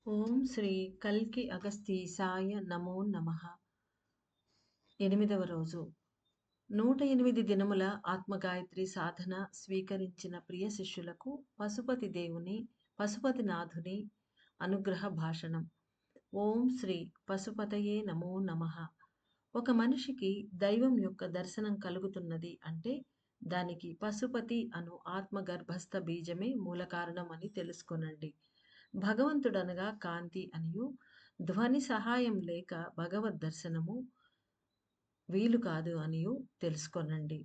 ఓం శ్రీ కల్కి అగస్తీసాయ నమో నమః. 8వ రోజు. 108 దినముల ఆత్మగాయత్రి సాధన స్వీకరించిన ప్రియ శిష్యులకు పశుపతినాథుని అనుగ్రహ భాషణం. ఓం శ్రీ పశుపతయే నమో నమః. ఒక మనిషికి దైవం యొక్క దర్శనం కలుగుతున్నది అంటే దానికి పశుపతి అను ఆత్మగర్భస్థ బీజమే మూల కారణం అని తెలుసుకొనండి. భగవంతుడనగా కాంతి అనియు ధ్వని సహాయం లేక భగవద్ దర్శనము వీలు కాదు అనియు తెలుసుకొనండి.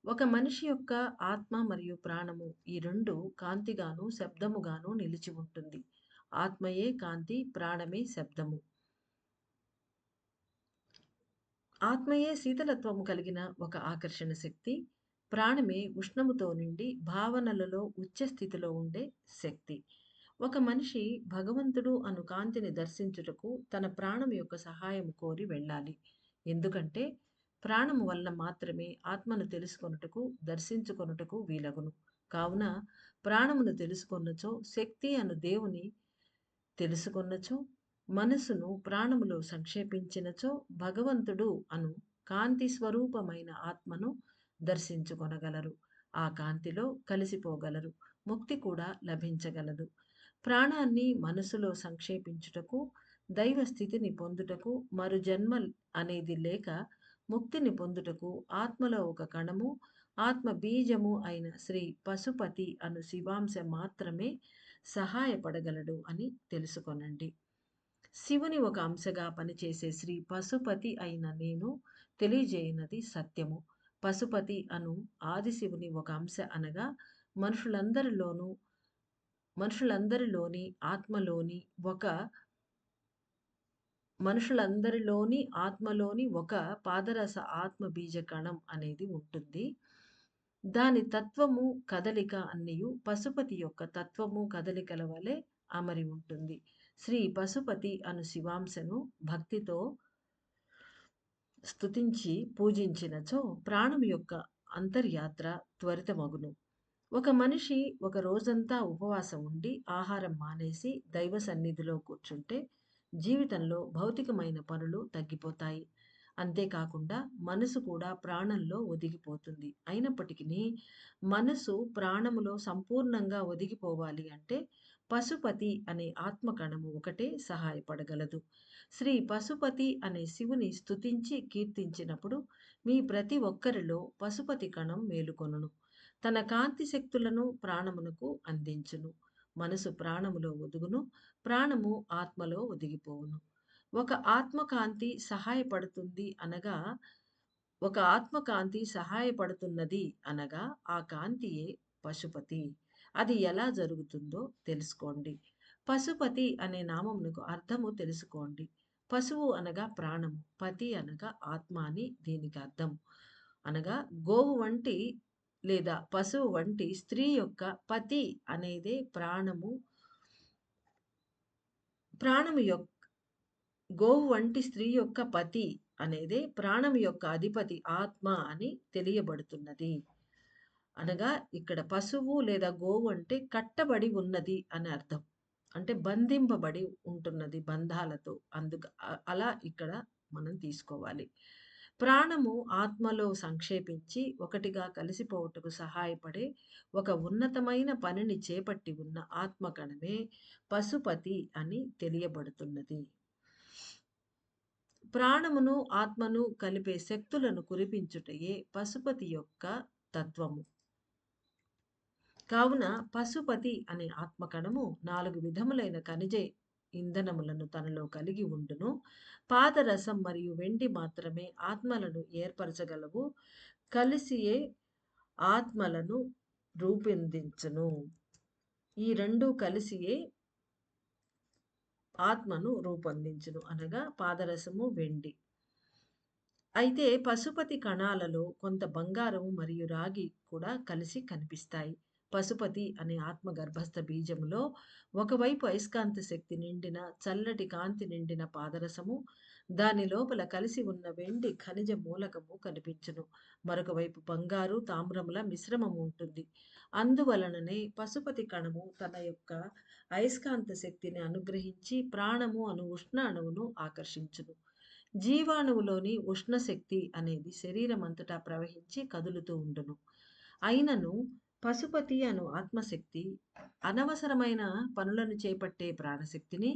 ఒక మనిషి యొక్క ఆత్మ మరియు ప్రాణము ఈ రెండు కాంతిగాను శబ్దముగాను నిలిచి ఉంటుంది. ఆత్మయే కాంతి, ప్రాణమే శబ్దము. ఆత్మయే శీతలత్వము కలిగిన ఒక ఆకర్షణ శక్తి, ప్రాణమే ఉష్ణముతో నిండి భావనలలో ఉచ్చ స్థితిలో ఉండే శక్తి. ఒక మనిషి భగవంతుడు అను కాంతిని దర్శించుటకు తన ప్రాణం యొక్క సహాయము కోరి వెళ్ళాలి. ఎందుకంటే ప్రాణము వలన మాత్రమే ఆత్మను తెలుసుకొనుటకు, దర్శించుకొనుటకు వీలగును. కావున ప్రాణమును తెలుసుకొన్నచో, శక్తి అను దేవుని తెలుసుకొన్నచో, మనసును ప్రాణములో సంక్షేపించినచో భగవంతుడు అను కాంతి స్వరూపమైన ఆత్మను దర్శించుకొనగలరు. ఆ కాంతిలో కలిసిపోగలరు. ముక్తి కూడా లభించగలదు. ప్రాణాన్ని మనసులో సంక్షేపించుటకు, దైవ స్థితిని పొందుటకు, మరు జన్మ అనేది లేక ముక్తిని పొందుటకు ఆత్మలో ఒక కణము, ఆత్మ బీజము అయిన శ్రీ పశుపతి అను శివాంశ మాత్రమే సహాయపడగలడు అని తెలుసుకొనండి. శివుని ఒక అంశగా పనిచేసే శ్రీ పశుపతి అయిన నేను తెలియజేయునది సత్యము. పశుపతి అను ఆదిశివుని ఒక అంశ అనగా మనుషులందరిలోనూ మనుషులందరిలోని ఆత్మలోని ఒక మనుషులందరిలోని ఒక పాదరస ఆత్మ బీజ కణం అనేది ఉంటుంది. దాని తత్వము, కదలిక అన్నియు పశుపతి యొక్క తత్వము, కదలికల వలె అమరి ఉంటుంది. శ్రీ పశుపతి అను శివాంశను భక్తితో స్తుతించి పూజించినచో ప్రాణం యొక్క అంతర్యాత్ర త్వరితమగును. ఒక మనిషి ఒక రోజంతా ఉపవాసం ఉండి ఆహారం మానేసి దైవ సన్నిధిలో కూర్చుంటే జీవితంలో భౌతికమైన పనులు తగ్గిపోతాయి. అంతేకాకుండా మనసు కూడా ప్రాణంలో ఒదిగిపోతుంది. అయినప్పటికీ మనసు ప్రాణములో సంపూర్ణంగా ఒదిగిపోవాలి అంటే పశుపతి అనే ఆత్మకణము ఒకటే సహాయపడగలదు. శ్రీ పశుపతి అనే శివుని స్తుతించి కీర్తించినప్పుడు మీ ప్రతి ఒక్కరిలో పశుపతి కణం మేలుకొనును. తన కాంతి శక్తులను ప్రాణమునకు అందించును. మనసు ప్రాణములో ఒదుగును, ప్రాణము ఆత్మలో ఒదిగిపోవును. ఒక ఆత్మకాంతి సహాయపడుతుంది అనగా ఒక ఆత్మకాంతి సహాయపడుతున్నది అనగా ఆ కాంతియే పశుపతి. అది ఎలా జరుగుతుందో తెలుసుకోండి. పశుపతి అనే నామమునకు అర్థము తెలుసుకోండి. పశువు అనగా ప్రాణము, పతి అనగా ఆత్మ అని దీనికి అర్థం. అనగా గోవు వంటి లేదా పశువు వంటి స్త్రీ యొక్క పతి అనేదే ప్రాణము యొక్క గోవు వంటి స్త్రీ యొక్క పతి అనేదే ప్రాణం యొక్క అధిపతి ఆత్మ అని తెలియబడుతున్నది. అనగా ఇక్కడ పశువు లేదా గోవు అంటే కట్టబడి ఉన్నది అని అర్థం. అంటే బంధింపబడి ఉంటున్నది బంధాలతో. అలా ఇక్కడ మనం తీసుకోవాలి. ప్రాణము ఆత్మలో సంక్షేపించి ఒకటిగా కలిసిపోవుటకు సహాయపడే ఒక ఉన్నతమైన పనిని చేపట్టి ఉన్న ఆత్మకణమే పశుపతి అని తెలియబడుతున్నది. ప్రాణమును, ఆత్మను కలిపే శక్తులను కురిపించుటయే పశుపతి యొక్క తత్వము. కావున పశుపతి అనే ఆత్మకణము 4 విధములైన ఖనిజ ఇంధనములను తనలో కలిగి ఉండును. పాదరసం మరియు వెండి మాత్రమే ఆత్మలను ఏర్పరచగలవు. కలిసియే ఆత్మలను రూపొందించును. ఈ రెండు కలిసియే ఆత్మను రూపొందించును అనగా పాదరసము, వెండి. అయితే పశుపతి కణాలలో కొంత బంగారం మరియు రాగి కూడా కలిసి కనిపిస్తాయి. పశుపతి అనే ఆత్మ గర్భస్థ బీజములో ఒకవైపు అయస్కాంత శక్తి నిండిన చల్లటి కాంతి నిండిన పాదరసము, దాని లోపల కలిసి ఉన్న వెండి ఖనిజ మూలకము కనిపించును. మరొక వైపు బంగారు, తామ్రముల మిశ్రమము ఉంటుంది. అందువలననే పశుపతి కణము తన యొక్క అయస్కాంత శక్తిని అనుగ్రహించి ప్రాణము అను ఉష్ణ అణువును ఆకర్షించును. జీవాణువులోని ఉష్ణశక్తి అనేది శరీరమంతటా ప్రవహించి కదులుతూ ఉండును. అయినను పశుపతి అను ఆత్మశక్తి అనవసరమైన పనులను చేపట్టే ప్రాణశక్తిని,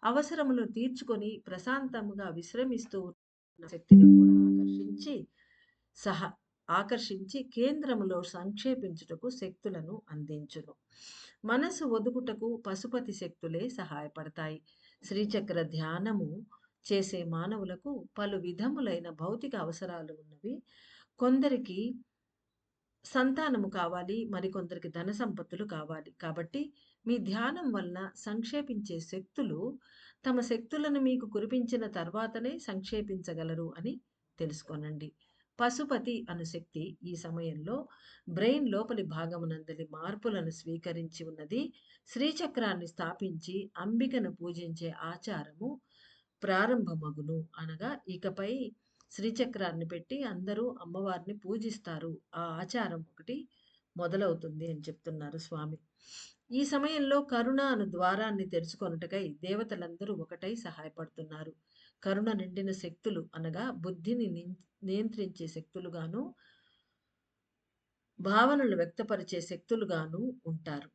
అవసరములు తీర్చుకొని ప్రశాంతముగా విశ్రమిస్తూ ఉన్న శక్తిని కూడా సహ ఆకర్షించి కేంద్రములో సంక్షేపించుటకు శక్తులను అందించును. మనసు ఒదుగుటకు పశుపతి శక్తులే సహాయపడతాయి. శ్రీచక్ర ధ్యానము చేసే మానవులకు పలు విధములైన భౌతిక అవసరాలు ఉన్నవి. కొందరికి సంతానము కావాలి, మరికొందరికి ధన సంపత్తులు కావాలి. కాబట్టి మీ ధ్యానం వలన సంక్షేపించే శక్తులు తమ శక్తులను మీకు కురిపించిన తర్వాతనే సంక్షేపించగలరు అని తెలుసుకోనండి. పశుపతి అను శక్తి ఈ సమయంలో బ్రెయిన్ లోపలి భాగమునందలి మార్పులను స్వీకరించి ఉన్నది. శ్రీచక్రాన్ని స్థాపించి అంబికను పూజించే ఆచారము ప్రారంభమగును. అనగా ఇకపై శ్రీచక్రాన్ని పెట్టి అందరూ అమ్మవారిని పూజిస్తారు. ఆ ఆచారం ఒకటి మొదలవుతుంది అని చెప్తున్నారు స్వామి. ఈ సమయంలో కరుణ అను ద్వారాన్ని తెరుచుకొనుటకై దేవతలందరూ ఒకటై సహాయపడుతున్నారు. కరుణ నిండిన శక్తులు అనగా బుద్ధిని నియంత్రించే శక్తులుగాను, భావనలు వ్యక్తపరిచే శక్తులుగాను ఉంటారు.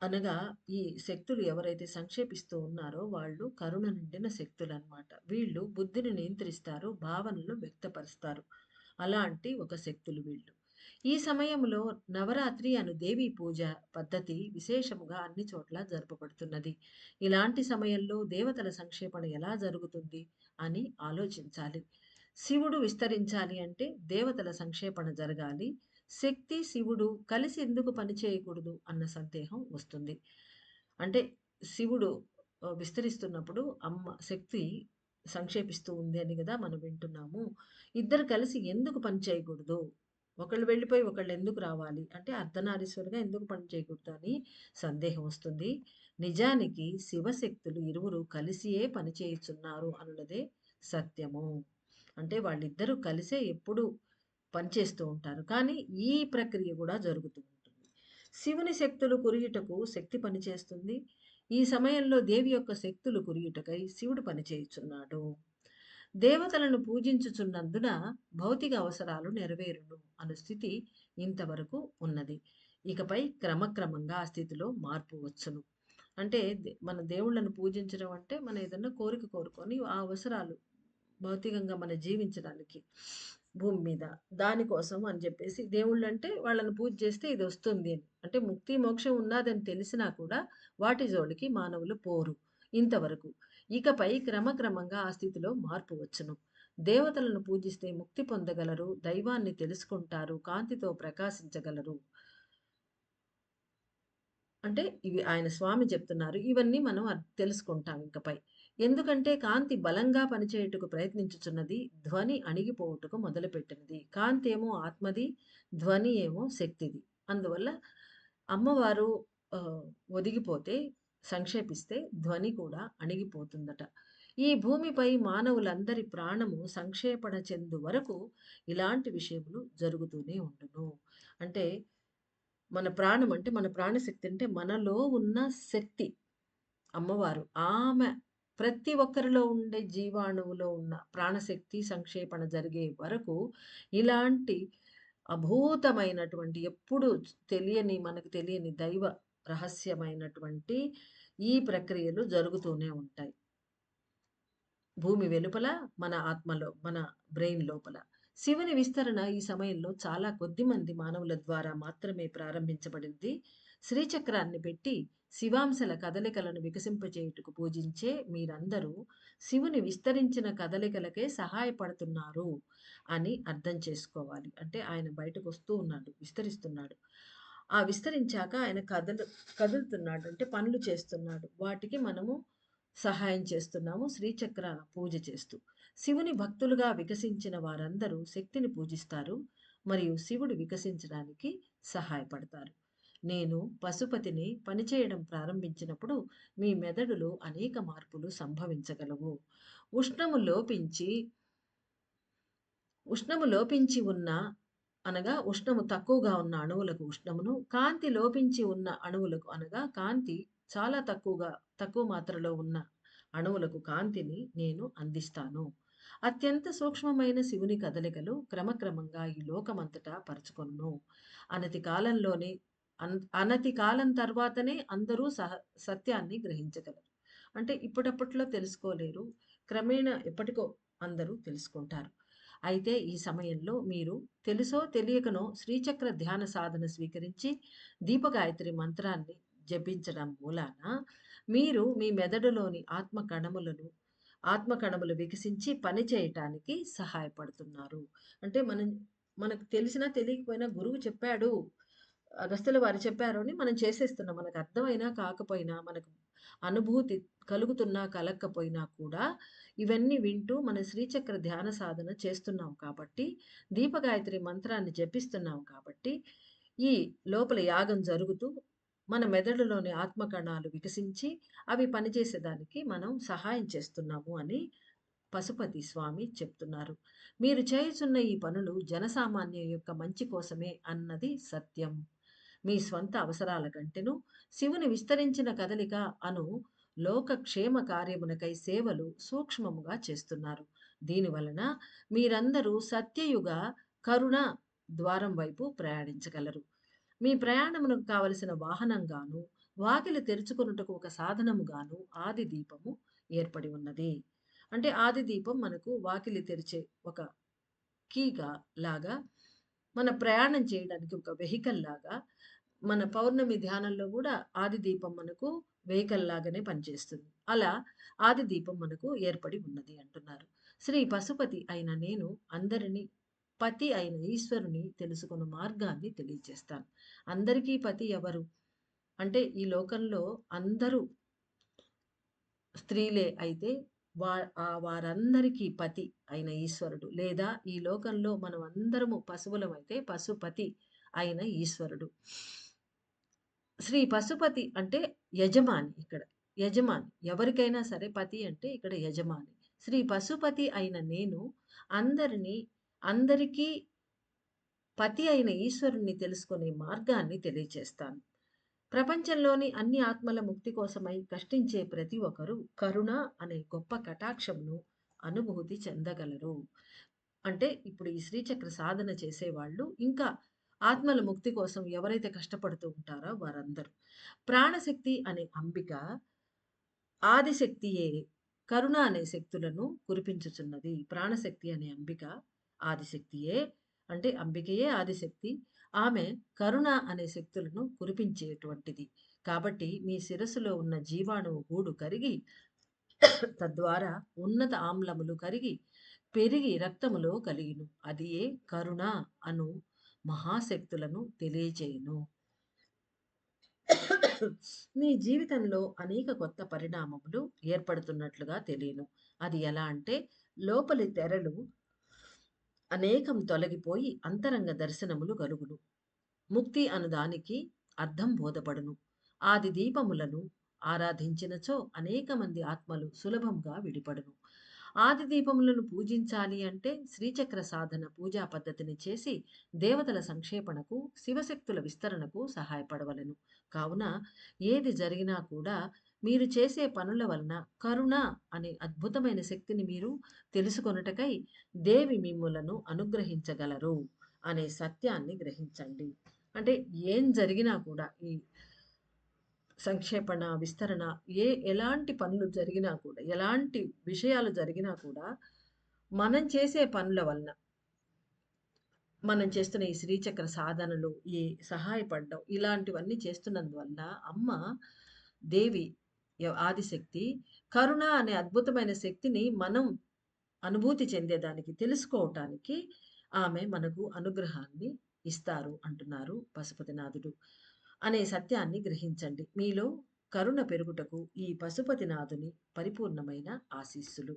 అనగా ఈ శక్తులు ఎవరైతే సంక్షేపిస్తూ ఉన్నారో వాళ్ళు కరుణ నిండిన శక్తులన్నమాట. వీళ్ళు బుద్ధిని నియంత్రిస్తారు, భావనలు వ్యక్తపరుస్తారు. అలాంటి ఒక శక్తులు వీళ్ళు. ఈ సమయంలో నవరాత్రి అను దేవీ పూజ పద్ధతి విశేషముగా అన్ని చోట్ల జరుపబడుతున్నది. ఇలాంటి సమయంలో దేవతల సంక్షేపణ ఎలా జరుగుతుంది అని ఆలోచించాలి. శివుడు విస్తరించాలి అంటే దేవతల సంక్షేపణ జరగాలి. శక్తి, శివుడు కలిసి ఎందుకు పనిచేయకూడదు అన్న సందేహం వస్తుంది. అంటే శివుడు విస్తరిస్తున్నప్పుడు అమ్మ శక్తి సంక్షేపిస్తూ ఉంది అని కదా మనం వింటున్నాము. ఇద్దరు కలిసి ఎందుకు పని చేయకూడదు? ఒకళ్ళు వెళ్ళిపోయి ఒకళ్ళు ఎందుకు రావాలి? అంటే అర్ధనారీశ్వరుగా ఎందుకు పని చేయకూడదు అని సందేహం వస్తుంది. నిజానికి శివశక్తులు ఇరువురు కలిసియే పనిచేయుచున్నారు అనున్నదే సత్యము. అంటే వాళ్ళిద్దరూ కలిసే ఎప్పుడు పనిచేస్తూ ఉంటారు. కానీ ఈ ప్రక్రియ కూడా జరుగుతూ ఉంటుంది. శివుని శక్తులు కురియుటకు శక్తి పనిచేస్తుంది. ఈ సమయంలో దేవి యొక్క శక్తులు కురియుటకై శివుడు పనిచేయుచున్నాడు. దేవతలను పూజించుచున్నందున భౌతిక అవసరాలు నెరవేరును అను స్థితి ఇంతవరకు ఉన్నది. ఇకపై క్రమక్రమంగా ఆ స్థితిలో మార్పు వచ్చును. అంటే మన దేవుళ్ళను పూజించడం అంటే మన ఏదన్నా కోరిక కోరుకొని ఆ అవసరాలు భౌతికంగా మనం జీవించడానికి భూమి మీద దానికోసం అని చెప్పేసి దేవుళ్ళంటే వాళ్ళని పూజ చేస్తే ఇది వస్తుంది అని. అంటే ముక్తి మోక్షం ఉన్నదని తెలిసినా కూడా వాటి జోలికి మానవులు పోరు ఇంతవరకు. ఇకపై క్రమక్రమంగా ఆ స్థితిలో మార్పు వచ్చును. దేవతలను పూజిస్తే ముక్తి పొందగలరు, దైవాన్ని తెలుసుకుంటారు, కాంతితో ప్రకాశించగలరు. అంటే ఇవి ఆయన స్వామి చెప్తున్నారు. ఇవన్నీ మనం తెలుసుకుంటాం ఇకపై. ఎందుకంటే కాంతి బలంగా పనిచేయుటకు ప్రయత్నించుచున్నది, ధ్వని అణిగిపోవుటకు మొదలుపెట్టినది. కాంతి ఏమో ఆత్మది, ధ్వని ఏమో శక్తిది. అందువల్ల అమ్మవారు ఒదిగిపోతే, సంక్షేపిస్తే ధ్వని కూడా అణిగిపోతుందట. ఈ భూమిపై మానవులందరి ప్రాణము సంక్షేపణ చెందు వరకు ఇలాంటి విషయములు జరుగుతూనే ఉండును. అంటే మన ప్రాణం అంటే మన ప్రాణశక్తి అంటే మనలో ఉన్న శక్తి అమ్మవారు. ఆమె ప్రతి ఒక్కరిలో ఉండే జీవాణువులో ఉన్న ప్రాణశక్తి సంక్షేపణ జరిగే వరకు ఇలాంటి అభూతమైనటువంటి ఎప్పుడు తెలియని మనకు తెలియని దైవ రహస్యమైనటువంటి ఈ ప్రక్రియలు జరుగుతూనే ఉంటాయి. భూమి వెలుపల, మన ఆత్మలో, మన బ్రెయిన్ లోపల. శివుని విస్తరణ ఈ సమయంలో చాలా కొద్ది మంది మానవుల ద్వారా మాత్రమే ప్రారంభించబడింది. శ్రీచక్రాన్ని పెట్టి శివాంశల కదలికలను వికసింపచేయుటకు పూజించే మీరందరూ శివుని విస్తరించిన కదలికలకే సహాయపడుతున్నారు అని అర్థం చేసుకోవాలి. అంటే ఆయన బయటకు వస్తూ ఉన్నాడు, విస్తరిస్తున్నాడు. ఆ విస్తరించాక ఆయన కదులుతున్నాడు అంటే పనులు చేస్తున్నాడు. వాటికి మనము సహాయం చేస్తున్నాము శ్రీచక్ర పూజ చేస్తూ. శివుని భక్తులుగా వికసించిన వారందరూ శక్తిని పూజిస్తారు మరియు శివుడు వికసించడానికి సహాయపడతారు. నేను పశుపతిని పనిచేయడం ప్రారంభించినప్పుడు మీ మెదడులో అనేక మార్పులు సంభవించగలవు. ఉష్ణము లోపించి ఉష్ణము లోపించి ఉన్న అనగా ఉష్ణము తక్కువగా ఉన్న అణువులకు ఉష్ణమును, కాంతి లోపించి ఉన్న అణువులకు అనగా కాంతి చాలా తక్కువ మాత్రలో ఉన్న అణువులకు కాంతిని నేను అందిస్తాను. అత్యంత సూక్ష్మమైన శివుని కదలికలు క్రమక్రమంగా ఈ లోకమంతటా పరుచుకొనును. అనతి కాలంలోనే అనతి కాలం తర్వాతనే అందరూ సత్యాన్ని గ్రహించగలరు. అంటే ఇప్పటప్పట్లో తెలుసుకోలేరు. క్రమేణా ఎప్పటికో అందరూ తెలుసుకుంటారు. అయితే ఈ సమయంలో మీరు తెలుసో తెలియకనో శ్రీచక్ర ధ్యాన సాధన స్వీకరించి దీపగాయత్రి మంత్రాన్ని జపించడం మూలాన మీరు మీ మెదడులోని ఆత్మ కణములు వికసించి పని చేయటానికి సహాయపడుతున్నారు. అంటే మనకు తెలిసినా తెలియకపోయినా గురువు చెప్పాడు, అగస్త్యుల వారు చెప్పారు అని మనం చేసేస్తున్నాం. మనకు అర్థమైనా కాకపోయినా, మనకు అనుభూతి కలుగుతున్నా కలక్కపోయినా కూడా ఇవన్నీ వింటూ మన శ్రీచక్ర ధ్యాన సాధన చేస్తున్నాం కాబట్టి, దీపగాయత్రి మంత్రాన్ని జపిస్తున్నాం కాబట్టి, ఈ లోపల యాగం జరుగుతూ మన మెదడులోని ఆత్మ కణాలు వికసించి అవి పనిచేసేదానికి మనం సహాయం చేస్తున్నాము అని పశుపతి స్వామి చెప్తున్నారు. మీరు చేయుచున్న ఈ పనులు జనసామాన్యం యొక్క మంచి కోసమే అన్నది సత్యం. మీ స్వంత అవసరాల కంటెను శివుని విస్తరించిన కదలిక అను లోక క్షేమ కార్యమునకై సేవలు సూక్ష్మముగా చేస్తున్నారు. దీనివలన మీరందరూ సత్యయుగ కరుణ ద్వారం వైపు ప్రయాణించగలరు. మీ ప్రయాణమునకు కావలసిన వాహనంగాను, వాకిలి తెరుచుకొనుటకు ఒక సాధనముగాను ఆది దీపము ఏర్పడి ఉన్నది. అంటే ఆది దీపం మనకు వాకిలి తెరిచే ఒక కీగా లాగా, మన ప్రయాణం చేయడానికి ఒక వెహికల్ లాగా, మన పౌర్ణమి ధ్యానంలో కూడా ఆది దీపం మనకు వెహికల్ లాగానే పనిచేస్తుంది. అలా ఆది దీపం మనకు ఏర్పడి ఉన్నది అంటున్నారు. శ్రీ పశుపతి అయిన నేను అందరినీ పతి అయిన ఈశ్వరుని తెలుసుకున్న మార్గాన్ని తెలియజేస్తాను. అందరికీ పతి ఎవరు అంటే ఈ లోకంలో అందరూ స్త్రీలే అయితే వారందరికీ పతి అయిన ఈశ్వరుడు, లేదా ఈ లోకంలో మనం అందరము పశువులమైతే పశుపతి అయిన ఈశ్వరుడు. శ్రీ పశుపతి అంటే యజమాని. ఇక్కడ యజమాని ఎవరికైనా సరే పతి అంటే ఇక్కడ యజమాని. శ్రీ పశుపతి అయిన నేను అందరికీ పతి అయిన ఈశ్వరుణ్ణి తెలుసుకునే మార్గాన్ని తెలియచేస్తాను. ప్రపంచంలోని అన్ని ఆత్మల ముక్తి కోసమై కష్టించే ప్రతి ఒక్కరూ కరుణ అనే గొప్ప కటాక్షమును అనుభూతి చెందగలరు. అంటే ఇప్పుడు ఈ శ్రీచక్ర సాధన చేసేవాళ్ళు ఇంకా ఆత్మల ముక్తి కోసం ఎవరైతే కష్టపడుతూ ఉంటారో వారందరూ. ప్రాణశక్తి అనే అంబిక ఆదిశక్తియే కరుణ అనే శక్తులను కురిపించుచున్నది. ప్రాణశక్తి అనే అంబిక ఆదిశక్తియే, అంటే అంబికయే ఆదిశక్తి. ఆమె కరుణ అనే శక్తులను కురిపించేటువంటిది. కాబట్టి మీ శిరస్సులో ఉన్న జీవాణువు గూడు కరిగి తద్వారా ఉన్నత ఆమ్లములు కరిగి పెరిగి రక్తములో కలిగిను. అది ఏ కరుణ అను మహాశక్తులను తెలియజేయును. మీ జీవితంలో అనేక కొత్త పరిణామములు ఏర్పడుతున్నట్లుగా తెలియను. అది ఎలా అంటే లోపలి తెరలు అనేకం తొలగిపోయి అంతరంగ దర్శనములు కలుగును. ముక్తి అనుదానికి అర్థం బోధపడును. ఆది దీపములను ఆరాధించినచో అనేక మంది ఆత్మలు సులభంగా విడిపడును. ఆది దీపములను పూజించాలి అంటే శ్రీచక్ర సాధన పూజా పద్ధతిని చేసి దేవతల సంక్షేపణకు, శివశక్తుల విస్తరణకు సహాయపడవలెను. కావున ఏది జరిగినా కూడా మీరు చేసే పనుల వలన కరుణ అనే అద్భుతమైన శక్తిని మీరు తెలుసుకొనుటకై దేవి మిమ్ములను అనుగ్రహించగలరు అనే సత్యాన్ని గ్రహించండి. అంటే ఏం జరిగినా కూడా ఈ సంక్షేపణ, విస్తరణ ఎలాంటి పనులు జరిగినా కూడా, ఎలాంటి విషయాలు జరిగినా కూడా మనం చేసే పనుల వలన, మనం చేస్తున్న ఈ శ్రీచక్ర సాధనలు, ఈ సహాయపడడం ఇలాంటివన్నీ చేస్తున్నందువల్ల అమ్మ దేవి ఆదిశక్తి కరుణ అనే అద్భుతమైన శక్తిని మనం అనుభూతి చెందేదానికి, తెలుసుకోవటానికి ఆమె మనకు అనుగ్రహాన్ని ఇస్తారు అంటున్నారు పశుపతినాథుడు. అనే సత్యాన్ని గ్రహించండి. మీలో కరుణ పెరుగుటకు ఈ పశుపతినాథుని పరిపూర్ణమైన ఆశీస్సులు.